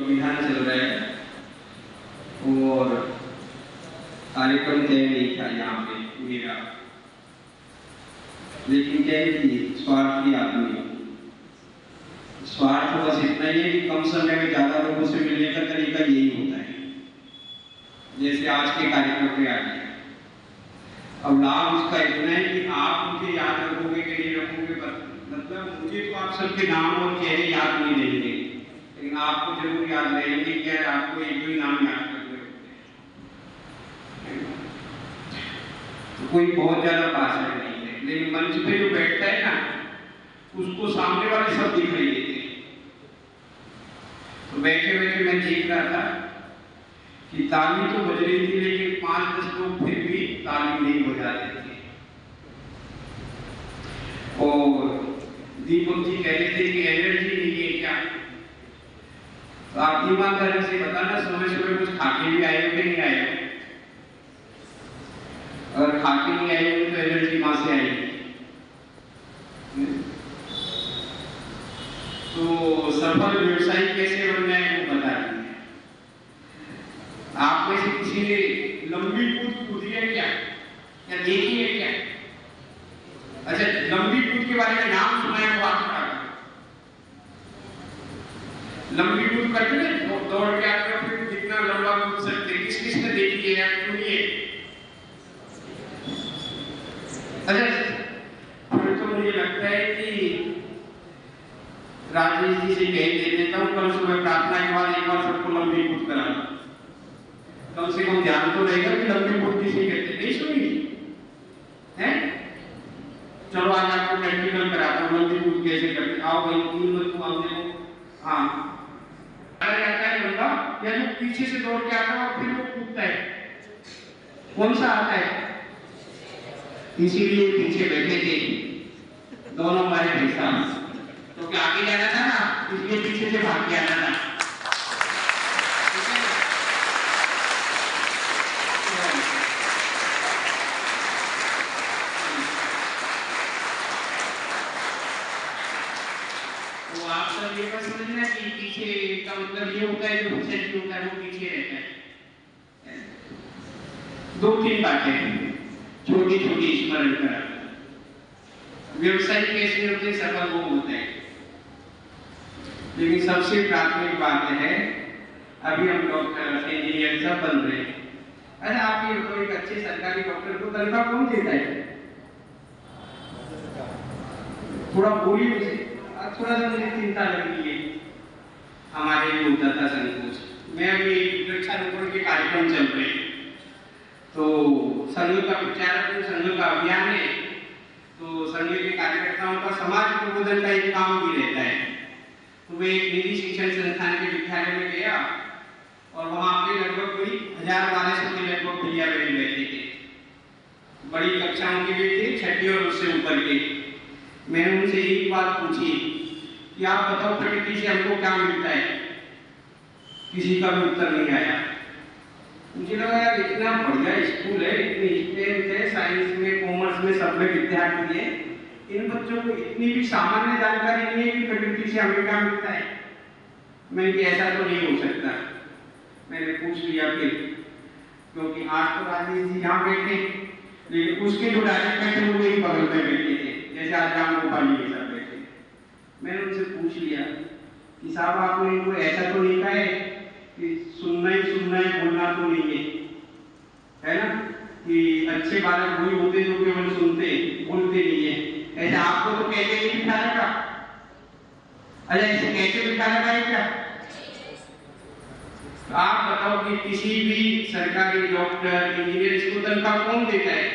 विधान चल रहा है और कार्यक्रम तय नहीं था यहाँ पे मेरा, लेकिन क्या है कि स्वार्थी आदमी, स्वार्थ बस इतना ही है कि कम समय में ज्यादा लोगों से मिलने का तरीका यही होता है। जैसे आज के कार्यक्रम में आ गया, अब लाभ इसका इतना है कि आप मुझे याद रखोगे कि नहीं रखोगे, मतलब मुझे तो आप सबके नाम और चेहरे याद नहीं रहेंगे, लेकिन आपको जरूर याद रहेंगे। क्या आपको एक दो ही नाम याद करने होते हैं, तो कोई बहुत ज्यादा भाषण नहीं है, लेकिन मंच पे जो बैठता है ना उसको सामने वाले सब दिखाई देते हैं। तो बैठे बैठे मैं देख रहा था कि ताली तो बज रही थी, लेकिन 5-10 लोग फिर भी ताली नहीं बजा रहे थे। और दीपक जी कह रहे थे कि एनर्जी नहीं है क्या, तो आप ईमानदारी से बताना सुबह सुबह कुछ खाके भी आए हो कि नहीं आए हो? अगर खाके नहीं आए हो तो एनर्जी कहां से आएगी? तो सफल व्यवसायी कैसे बनना है वो बता दीजिए। आप में से किसी ने लंबी कूद कूदी है क्या, या देखी है क्या? अच्छा, लंबी कूद के बारे में नाम सुना है तो आप बता दो। लंबी कूद करते हैं दौड़ के आते हैं, फिर कितना लंबा कूद सकते, किस किस ने देखी है या सुनिए? अच्छा, फिर तो मुझे लगता है कि राजेश जी से कह देता हूँ कल सुबह प्रार्थना के बाद एक बार सबको लंबी कूद करा, कम से कम ध्यान तो रहेगा कि लंबी कूद किसे कहते। नहीं सुनी है? चलो आज आपको प्रैक्टिकल कराता हूँ लंबी कूद कैसे करते। आओ भाई 3 बच्चों आप देखो। हाँ, आता है बंदा या जो पीछे से दौड़ के आता है और फिर वो कूदता है, कौन सा आता है? इसीलिए पीछे बैठे थे दोनों हमारे भाई साहब, तो क्या आगे जाना था ना, इसलिए पीछे से भाग के आना था। तो आप सब ये बस समझना कि पीछे का मतलब ये होता है जो पीछे होता है वो पीछे रहता है। 2-3 बातें छोटी छोटी स्मरण करा। व्यवसाय कैसे होते सफल वो होते हैं, लेकिन सबसे प्राथमिक बात है अभी हम डॉक्टर इंजीनियर सब बन रहे हैं। अरे आप ये तो एक अच्छे सरकारी डॉक्टर को तनख्वाह कौन देता है? थोड़ा बोलिए मुझे, थोड़ा सा मुझे चिंता लग रही है। हमारे योगदाता संकोच मैं अभी वृक्षारोपण के कार्यक्रम चल रहे हैं, तो संघ का प्रचार संघ का अभियान है, तो संघ के कार्यकर्ताओं का समाज प्रबोधन का एक काम भी रहता है। तो मैं एक निजी शिक्षण संस्थान के विद्यालय में गया और वहाँ पे लगभग कोई 1000-1200 के लगभग भैया बहन बैठे थे, बड़ी कक्षाओं के भी थे, छठी और उससे ऊपर के। मैंने उनसे एक बात पूछी कि आप बताओ प्रकृति से हमको क्या मिलता है? किसी का भी उत्तर नहीं आया। मुझे लगा यार इतना बढ़िया स्कूल है, इतनी स्ट्रेंथ है, साइंस में कॉमर्स में सब में विद्यार्थी है, इन बच्चों को इतनी भी सामान्य जानकारी नहीं है कि प्रकृति से हमें क्या मिलता है। मैं कि ऐसा तो नहीं हो सकता। मैंने पूछ लिया फिर, क्योंकि आज तो राजेश जी यहाँ बैठे, लेकिन उसके जो राजेश बैठे वो एक बगल में बैठे थे, जैसे आज राम गोपाल जी सब बैठे। मैंने उनसे पूछ लिया कि साहब आपने इनको ऐसा तो नहीं कहा है कि सुनना ही बोलना तो नहीं है ना, कि अच्छे बालक वही होते जो केवल सुनते बोलते नहीं है। ऐसे आपको तो कहते नहीं बिठा रखा? अच्छा, ऐसे कहते बिठा रखा है क्या? तो आप बताओ कि किसी भी सरकारी डॉक्टर इंजीनियर इसको तनख्वाह कौन देता है?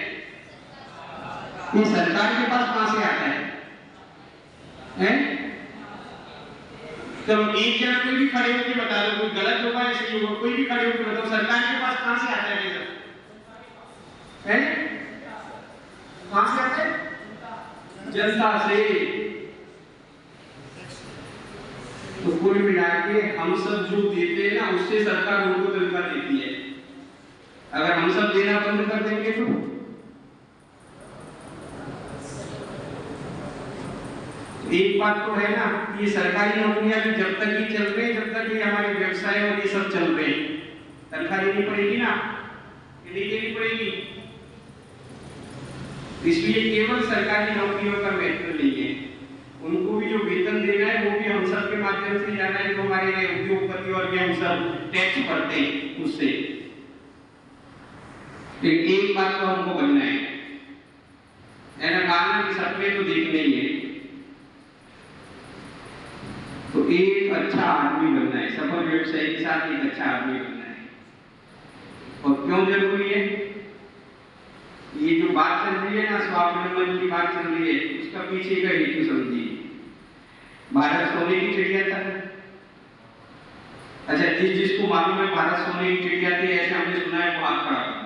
ये सरकार के पास कहां से आता है? चलो एक जन कोई भी खड़े होकर बता दो, कोई गलत होगा या सही होगा, कोई भी खड़े होकर बताओ सरकार के पास कहां से आता है पैसा? कहां से आता है? जनता से। तो कुल मिला के हम सब जो देते हैं ना उससे सरकार उनको तनख्वाह देती है। अगर हम सब देना बंद कर देंगे तो एक बात तो है ना, ये सरकारी नौकरियां भी जब तक ही चल रही, जब तक ये हमारे व्यवसाय और ये सब चल रहे हैं, तनख्वाह देनी पड़ेगी ना, ये नहीं देनी पड़ेगी। इसलिए केवल सरकारी नौकरियों का महत्व नहीं है, उनको भी जो वेतन देना है वो भी हम सब के माध्यम से जाना है, जो हमारे उद्योगपति और हम सब टैक्स भरते हैं उससे। एक बात तो हमको बनना है ना, कहा कि सपने तो देखने ही है, तो एक अच्छा आदमी बनना है, सफल व्यवसाय के साथ एक अच्छा आदमी बनना है। और क्यों जरूरी है? ये जो बात चल रही है ना, स्वावलंबन की बात चल रही है, उसका पीछे का हेतु समझिए। भारत सोने की चिड़िया था। अच्छा, जिसको मालूम है भारत सोने की चिड़िया थी, ऐसे हमने सुना है, वो हाथ खड़ा करो।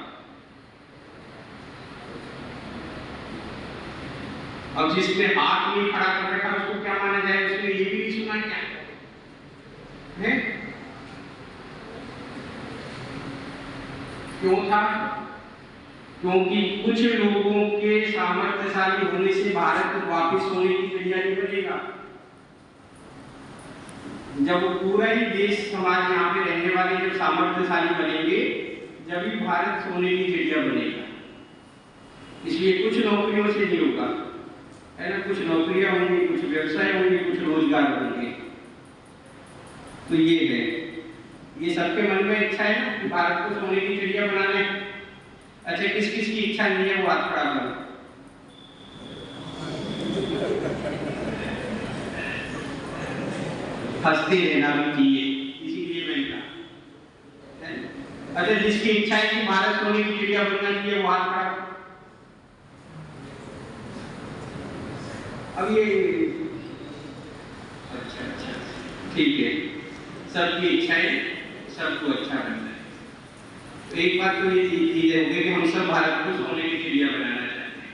अब जिसने हाथ नहीं खड़ा कर रखा उसको क्या माना जाए? उसने ये भी नहीं सुना क्या है? क्यों था? क्योंकि कुछ लोगों के सामर्थ्यशाली होने से भारत वापिस सोने की चिड़िया नहीं बनेगा। जब पूरा ही देश समाज यहाँ पे रहने वाले जब सामर्थ्यशाली बनेंगे, जब ही भारत सोने की चिड़िया बनेगा। इसलिए कुछ नौकरियों से नहीं होगा, है ना, कुछ नौकरियां होंगी, कुछ व्यवसाय होंगे, कुछ रोजगार होंगे। तो ये है, ये सबके मन में इच्छा है ना कि भारत को सोने की चिड़िया बनाना है। अच्छा, किस किस की इच्छा नहीं है वो हाथ खड़ा करो। हंसते रहना भी चाहिए, इसीलिए मैंने कहा। अच्छा, जिसकी इच्छा है कि भारत सोने की चिड़िया बनना चाहिए वो हाथ खड़ा करो। अब ये अच्छा ठीक है, सबकी इच्छाएं सबको अच्छा बनना है। तो एक बात तो ये चीज है कि हम सब भारत को सोने की चिड़िया बनाना चाहते हैं,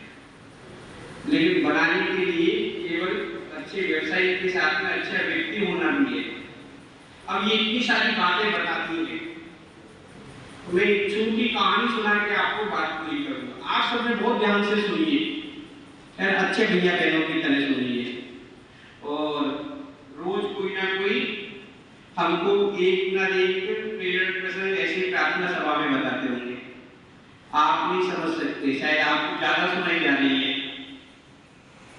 लेकिन बनाने के लिए केवल अच्छे व्यवसायी के साथ में अच्छा व्यक्ति होना भी है। अब ये इतनी सारी बातें बताती है, मैं एक छोटी कहानी सुना के आपको बात पूरी करूंगा। आप सब बहुत ध्यान से सुनिए, अच्छे भैया बहनों की तरह सुनिए, और रोज कोई ना कोई हमको एक ना एक प्रेरक प्रसंग ऐसे प्रार्थना सभा में बताते होंगे। आप नहीं समझ सकते, शायद आपको ज्यादा सुनाई जा रही है,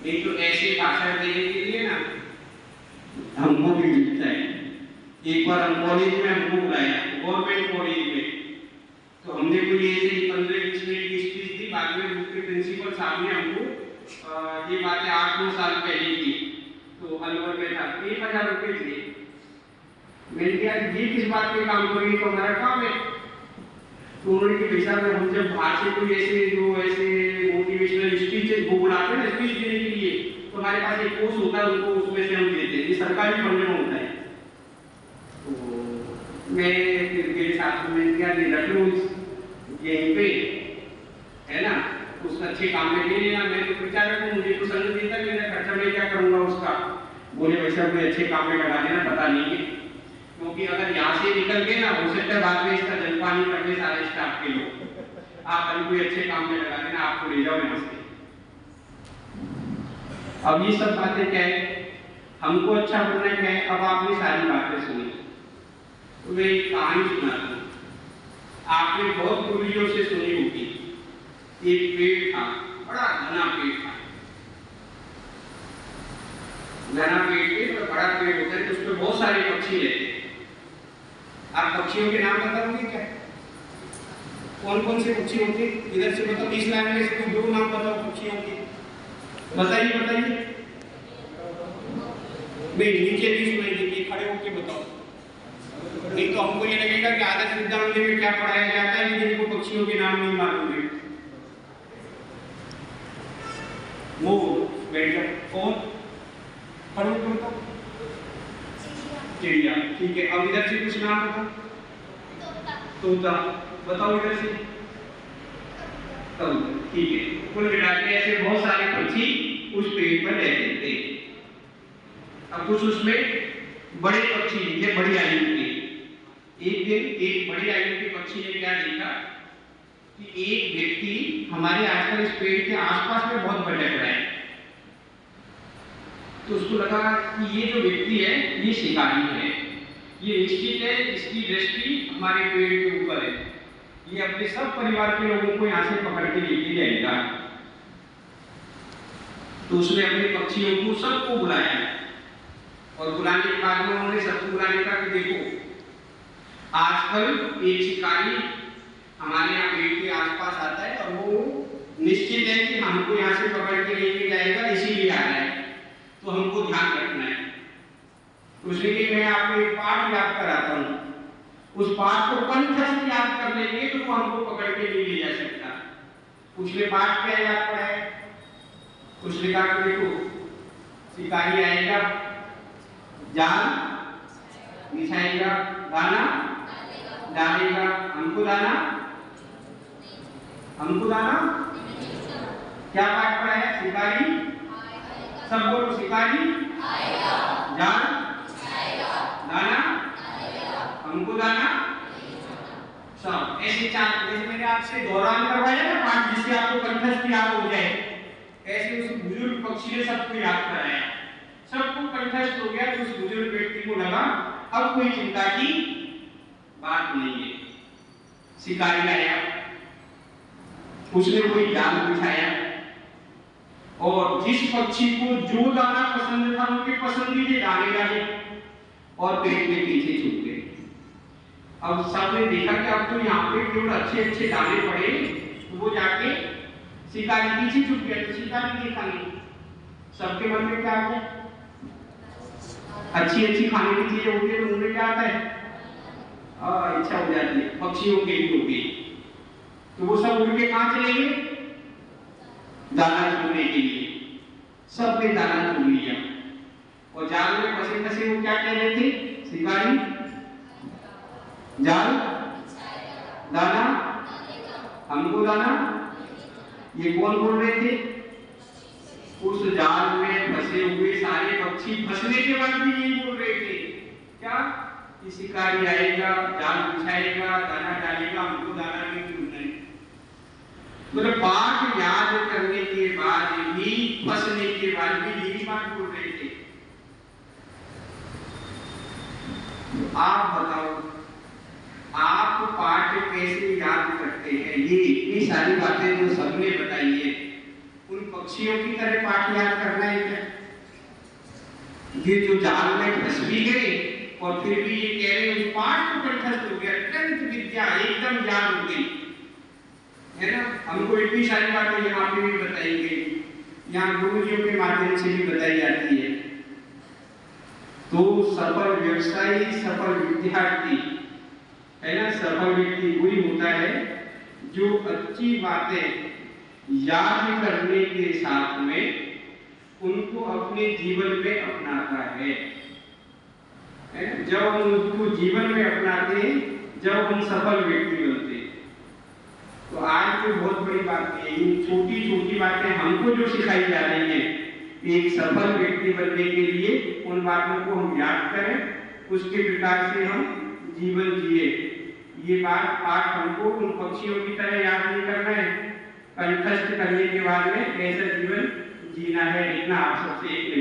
नहीं तो ऐसे भाषण देने के लिए ना हमको भी मिलता है। एक बार हम कॉलेज में हमको बुलाया, गवर्नमेंट कॉलेज में, तो हमने कोई ऐसे 15-20 मिनट की स्पीच दी। बाद में उनके प्रिंसिपल साहब ने हमको ये बातें 8-9 साल पहले की, तो अलवर में था, 1000 रुपये दिए। मैंने कहा ये किस बात पे काम करेंगे, तो हमारा काम है। तो उन्होंने के पैसा में हम जब बाहर से कोई ऐसे जो ऐसे मोटिवेशनल स्पीच वो बुलाते हैं स्पीच देने के लिए, तो हमारे पास एक कोर्स होता है, उनको उसमें से हम देते हैं, ये सरकारी फंड में होता है। तो मैं फिर मेरे साथ में क्या रख लो यहीं पे, है ना, उस अच्छे काम में ले लेना। मैं तो प्रचारक हूँ, मुझे तो संग देता है, मेरा खर्चा मैं क्या करूँगा उसका। बोले वैसे कोई अच्छे काम में लगा देना, पता नहीं है, क्योंकि अगर यहाँ से निकल गए ना, हो सकता है बाद में इसका जलपानी करने सारे स्टाफ के लोग। आप अभी कोई अच्छे काम में लगा देना, आपको ले जाओ यहाँ से। अब ये सब बातें क्या है, हमको अच्छा बनना क्या है। अब आपने सारी बातें सुनी, तो मैं एक कहानी सुनाता हूँ। आपने बहुत पूर्वजों से सुनी होगी। एक पेड़ था, बड़ा घना पेड़ था, घना पेड़ के तो बड़ा पेड़ होता है, तो उसमें बहुत सारे पक्षी रहते हैं। आप पक्षियों के नाम बताओगे क्या? कौन कौन से पक्षी होते हैं? इधर से बताओ, इस लाइन में से 2 नाम बताओ पक्षियों के, बताइए बताइए। नहीं, नीचे भी सुनाई देगी, खड़े होकर बताओ, नहीं तो हमको ये लगेगा कि आदर्श विद्यालय में क्या पढ़ाया जाता है, लेकिन इनको पक्षियों के नाम नहीं मालूम है। मोर, बैठकर, कौन खड़े होकर बताओ, चिड़िया, ठीक है। अब इधर से कुछ नाम बताओ, तोता, बताओ इधर से, कबूतर, ठीक है। कुल मिला के ऐसे बहुत सारे पक्षी उस पेड़ पर रहते थे। अब कुछ उसमें बड़े पक्षी थे, बड़ी आयु के। एक दिन एक बड़ी आयु के पक्षी ने क्या देखा कि एक व्यक्ति हमारे आसपास इस पेड़ के आसपास में बहुत भटक रहा है। तो उसको लगा कि ये जो व्यक्ति है ये शिकारी है, ये निश्चित है इसकी दृष्टि हमारे पेड़ के ऊपर है, ये अपने सब परिवार के लोगों को यहाँ से पकड़ के लेके जाएगा। तो उसने अपने पक्षियों को सबको बुलाया और बुलाने के बाद में उन्होंने सबको बुलाने का कि देखो आजकल एक शिकारी हमारे यहाँ पेड़ के आसपास आता है और वो निश्चित है कि हमको यहाँ से पकड़ के लेके जाएगा, इसीलिए आ रहा है, तो हमको ध्यान रखना है। उसने कि मैं आपको एक पाठ याद कराता हूँ, उस पाठ को कंठस्थ याद कर लेंगे तो वो हमको पकड़ के नहीं ले जा सकता। उसने पाठ क्या याद कराया? उसने कहा कि देखो शिकारी आएगा, जाल बिछाएगा, दाना डालेगा, हमको दाना क्या पाठ पढ़ा है? शिकारी, सब बोलो शिकारी आएगा, जाल दाना हमको दाना, सब ऐसे चार, जैसे मैंने आपसे दौरान करवाया ना पाठ जिससे आपको कंठस्थ याद हो जाए, ऐसे उस बुजुर्ग पक्षी ने सबको याद कराया, सबको कंठस्थ हो गया। तो उस बुजुर्ग व्यक्ति को लगा अब कोई चिंता की बात नहीं है। शिकारी आया, उसने कोई जाल बिछाया और जिस पक्षी को जो दाना पसंद था उनके पसंदीदे दाने डाले और पेड़ के पीछे छुप गए। अब सबने देखा कि अब तो यहाँ पे केवल अच्छे अच्छे दाने पड़े, तो वो जाके शिकारी पीछे छुप गया। तो शिकारी देखा नहीं, सबके मन में क्या आ गया? अच्छी अच्छी खाने की चीजें होती है तो उनमें क्या आता है? इच्छा हो जाती है, पक्षियों के लिए होगी। तो वो सब उड़ के कहाँ चलेंगे? दाना चुनने के लिए। सबने दाना चुन लिया और जाल में फंसे फंसे वो क्या कह रहे थे? शिकारी जाल दाना हमको दाना, ये कौन बोल रहे थे? उस जाल में फंसे हुए सारे पक्षी फंसने के बाद भी यही बोल रहे थे क्या? कि शिकारी आएगा, जाल बिछाएगा, दाना डालेगा, हमको दाना नहीं चुनना है। मतलब पाठ याद करने के बाद भी, फंसने के बाद भी यही बात बोल रहे थे। आप बताओ आप पाठ कैसे याद करते हैं? ये इतनी सारी बातें जो सबने बताई है, उन पक्षियों की तरह पाठ याद करना है क्या? ये जो जाल में फंस भी गए और फिर भी ये कह रहे उस पाठ को कंठस्थ हो गया, ग्रंथ विद्या एकदम याद हो गई, है ना? हमको इतनी सारी बातें यहाँ पे भी बताई गई, यहाँ गुरुजियों के माध्यम से भी बताई जाती है। तो सफल व्यवसायी, सफल विद्यार्थी, है ना, सफल व्यक्ति वही होता है जो अच्छी बातें याद करने के साथ में उनको अपने जीवन में अपनाता है। जब हम उसको जीवन में अपनाते हैं, जब हम सफल व्यक्ति बनते हैं। तो आज तो बहुत बड़ी बात है, इन छोटी छोटी बातें हमको जो सिखाई जा रही है, एक सफल व्यक्ति बनने के लिए उन बातों को हम याद करें, उसके प्रकार से हम जीवन जिए। ये बात पाठ हमको उन पक्षियों की तरह याद नहीं करना है, कंठस्थ करने के बाद में कैसा जीवन जीना है, इतना आप सबसे एक